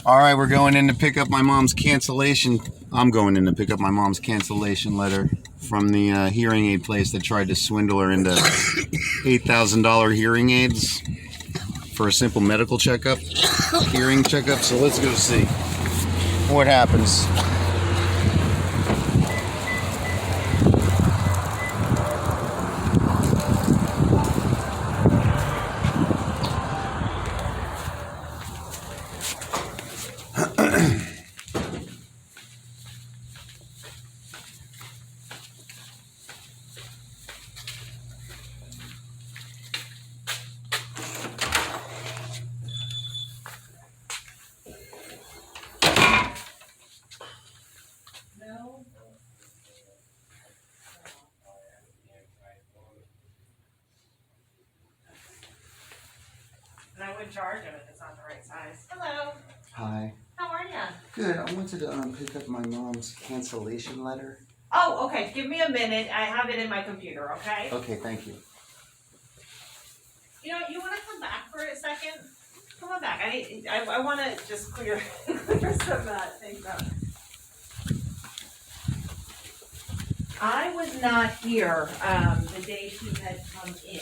All right, we're going in to pick up my mom's cancellation. I'm going in to pick up my mom's cancellation letter from the hearing aid place that tried to swindle her into $8,000 hearing aids for a simple medical checkup, hearing checkup. So let's go see what happens. And I wouldn't charge him if it's not the right size. Hello. Hi. How are ya? Good. I wanted to pick up my mom's cancellation letter. Oh, okay. Give me a minute. I have it in my computer, okay? Okay, thank you. You know, you want to come back for a second? Come on back. I want to just clear some things up. I was not here the day she had come in,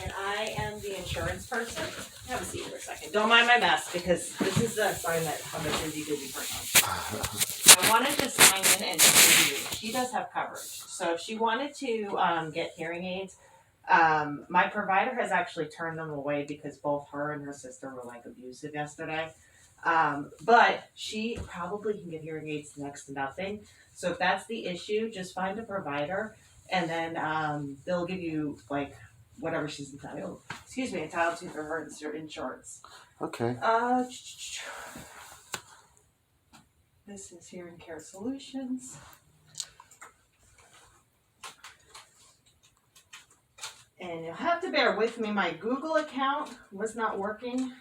and I am the insurance person. Have a seat for a second. Don't mind my mess, because this is a sign that I'm a busy person. I wanted to sign in and tell you, she does have coverage. So if she wanted to get hearing aids, my provider has actually turned them away because both her and her sister were like abusive yesterday. But she probably can get hearing aids next to nothing. So if that's the issue, just find a provider, and then they'll give you like whatever she's entitled to for her insurance. Okay. This is Hearing Care Solutions. And you'll have to bear with me, my Google account was not working.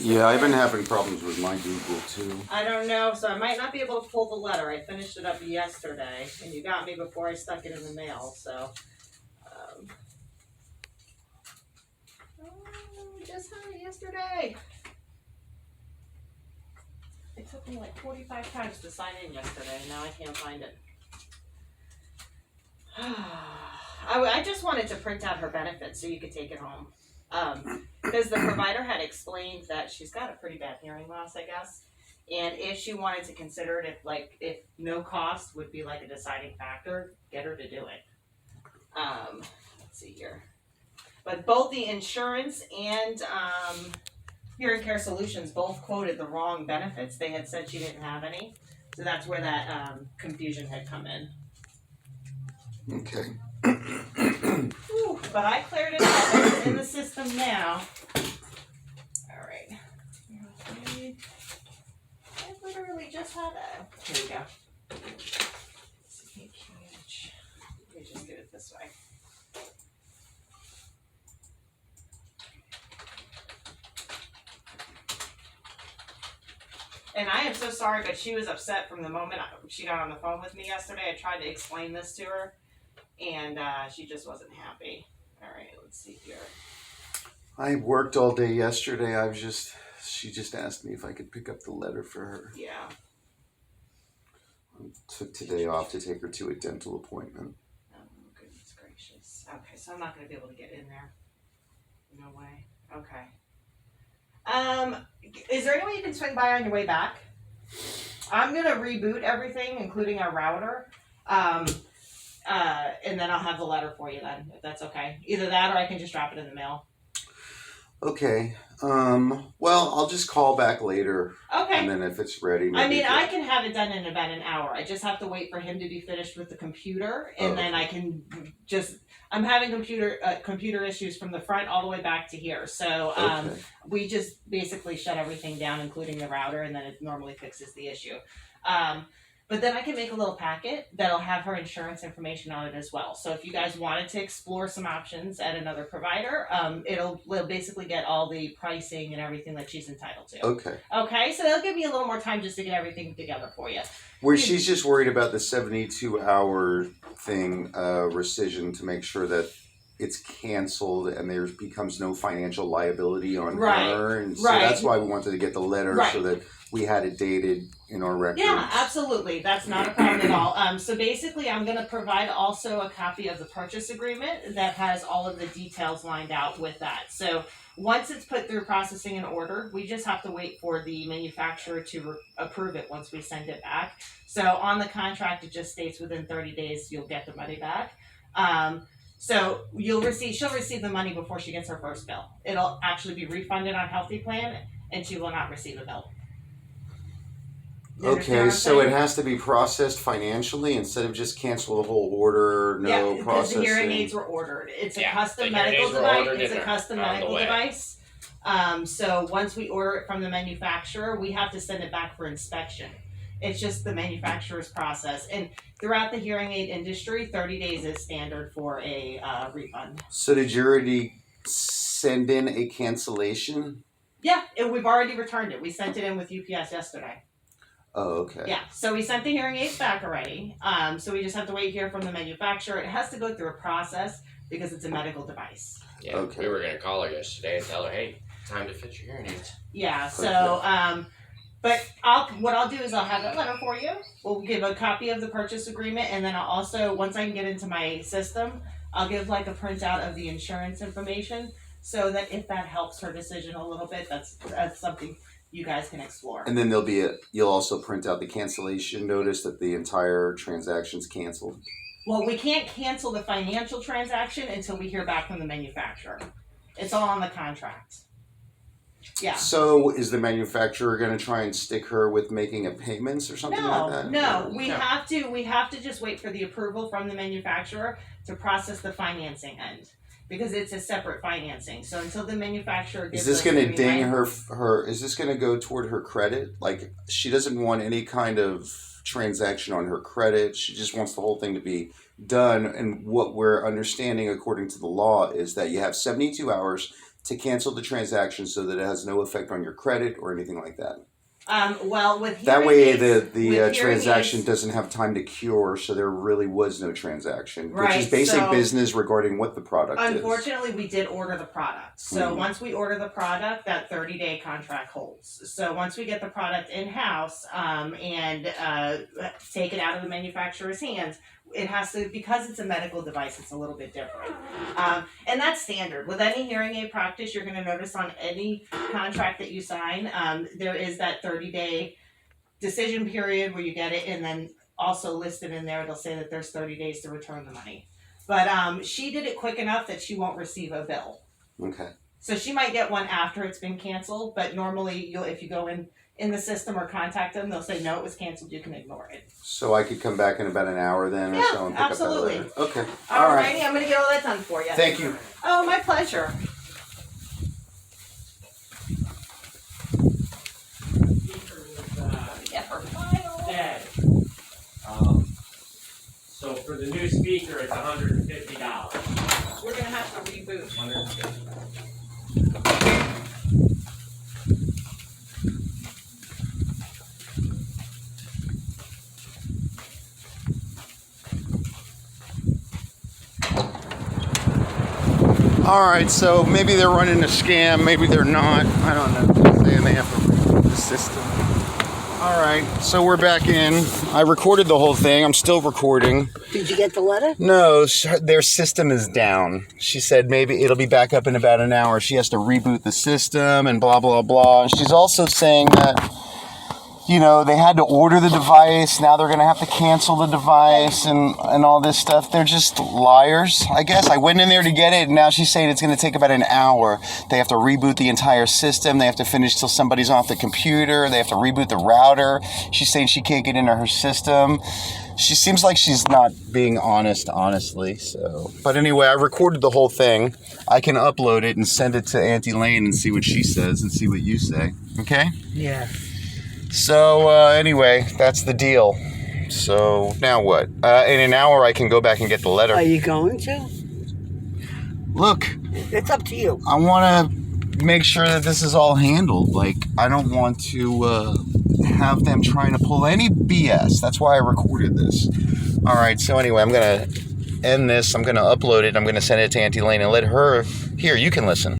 Yeah, I've been having problems with my Google too. I don't know, so I might not be able to pull the letter. I finished it up yesterday, and you got me before I stuck it in the mail, so. We just had it yesterday. It took me like 45 times to sign in yesterday, and now I can't find it. I just wanted to print out her benefits so you could take it home. Because the provider had explained that she's got a pretty bad hearing loss, I guess. And if she wanted to consider it, if no cost would be like a deciding factor, get her to do it. Let's see here. But both the insurance and Hearing Care Solutions both quoted the wrong benefits. They had said she didn't have any. So that's where that confusion had come in. Okay. Whew, but I cleared it out. It's in the system now. All right. I literally just had a. Here we go. Let me just do it this way. And I am so sorry, but she was upset from the moment she got on the phone with me yesterday. I tried to explain this to her, and she just wasn't happy. All right, let's see here. I worked all day yesterday. She just asked me if I could pick up the letter for her. Yeah. I took today off to take her to a dental appointment. Oh, goodness gracious. Okay, so I'm not going to be able to get in there. No way. Okay. Is there any way you can swing by on your way back? I'm going to reboot everything, including our router. And then I'll have the letter for you then, if that's okay. Either that or I can just drop it in the mail. Okay. Well, I'll just call back later. Okay. And then if it's ready. I can have it done in about an hour. I just have to wait for him to be finished with the computer, and then I can just. I'm having computer issues from the front all the way back to here. So we just basically shut everything down, including the router, and then it normally fixes the issue. But then I can make a little packet that'll have her insurance information on it as well. So if you guys wanted to explore some options at another provider, it'll basically get all the pricing and everything that she's entitled to. Okay. Okay, so that'll give me a little more time just to get everything together for you. Where she's just worried about the 72-hour thing, rescission, to make sure that it's canceled and there becomes no financial liability on Right, her, and so right. that's why we wanted to get the letter Right. so that we had it dated in our records. Yeah, absolutely. That's not a problem at all. So basically, I'm going to provide also a copy of the purchase agreement that has all of the details lined out with that. So once it's put through processing and order, we just have to wait for the manufacturer to approve it once we send it back. So on the contract, it just states within 30 days you'll get the money back. So she'll receive the money before she gets her first bill. It'll actually be refunded on Healthy Plan, and she will not receive a bill. You understand what Okay, I'm so it saying? has to be processed financially instead of just cancel the whole order, no because processing. the hearing aids were ordered. It's a Yeah, custom the hearing medical aids were device. ordered It's a and custom they're on the medical way. device. So once we order it from the manufacturer, we have to send it back for inspection. It's just the manufacturer's process. And throughout the hearing aid industry, 30 days is standard for a refund. So did you already send in a cancellation? Yeah, we've already returned it. We sent it in with UPS yesterday. Oh, okay. Yeah, so we sent the hearing aids back already. So we just have to wait here from the manufacturer. It has to go through a process because it's a medical device. Yeah, Okay. we were gonna call her yesterday and tell her, hey, time to fit your hearing aids. Yeah, so but what I'll do is I'll have that letter for you. We'll give a copy of the purchase agreement, and then I'll also, once I can get into my system, I'll give like a printout of the insurance information so that if that helps her decision a little bit, that's something you guys can explore. And then you'll also print out the cancellation notice that the entire transaction's canceled. Well, we can't cancel the financial transaction until we hear back from the manufacturer. It's all on the contract. Yeah. So is the manufacturer going to try and stick her with making a payments or something like that? No, we No. have to just wait for the approval from the manufacturer to process the financing end because it's a separate financing. So until the manufacturer gives Is this us going the to green ding light- her? Is this going to go toward her credit? Like she doesn't want any kind of transaction on her credit. She just wants the whole thing to be done. And what we're understanding, according to the law, is that you have 72 hours to cancel the transaction so that it has no effect on your credit or anything like that. Well, with hearing That way, aids- with the hearing transaction aids- doesn't have time to cure, so there really was no transaction, which Right, is basic so- business regarding what the product is. Unfortunately, we did order the product. So Mhm. once we order the product, that 30-day contract holds. So once we get the product in-house and take it out of the manufacturer's hands, it has to, because it's a medical device, it's a little bit different. And that's standard. With any hearing aid practice, you're going to notice on any contract that you sign, there is that 30-day decision period where you get it, and then also listed in there, it'll say that there's 30 days to return the money. But she did it quick enough that she won't receive a bill. Okay. So she might get one after it's been canceled, but normally if you go in the system or contact them, they'll say, no, it was canceled, you can ignore it. So I could come back in about an hour then or Yeah, so and pick absolutely. up that letter. Okay. All right. Alrighty, I'm gonna get all that done for you. Thank you. Oh, my pleasure. Yeah, for final. Ed. So for the new speaker, it's $150. We're gonna have to reboot. $150. All right. So maybe they're running a scam. Maybe they're not. I don't know. They're saying they have to reboot the system. All right. So we're back in. I recorded the whole thing. I'm still recording. Did you get the letter? No, their system is down. She said maybe it'll be back up in about an hour. She has to reboot the system and blah, blah, blah. And she's also saying that, you know, they had to order the device. Now they're going to have to cancel the device and all this stuff. They're just liars, I guess. I went in there to get it, and now she's saying it's going to take about an hour. They have to reboot the entire system. They have to finish till somebody's off the computer. They have to reboot the router. She's saying she can't get into her system. She seems like she's not being honest, honestly. So, but anyway, I recorded the whole thing. I can upload it and send it to Auntie Lane and see what she says and see what you say. Okay? Yeah. So, anyway, that's the deal. So, now what? In an hour, I can go back and get the letter. Are you going to? Look, It's up to you. I want to make sure that this is all handled. Like, I don't want to have them trying to pull any BS. That's why I recorded this. All right, so anyway, I'm going to end this. I'm going to upload it. I'm going to send it to Auntie Lane and let her. Here, you can listen.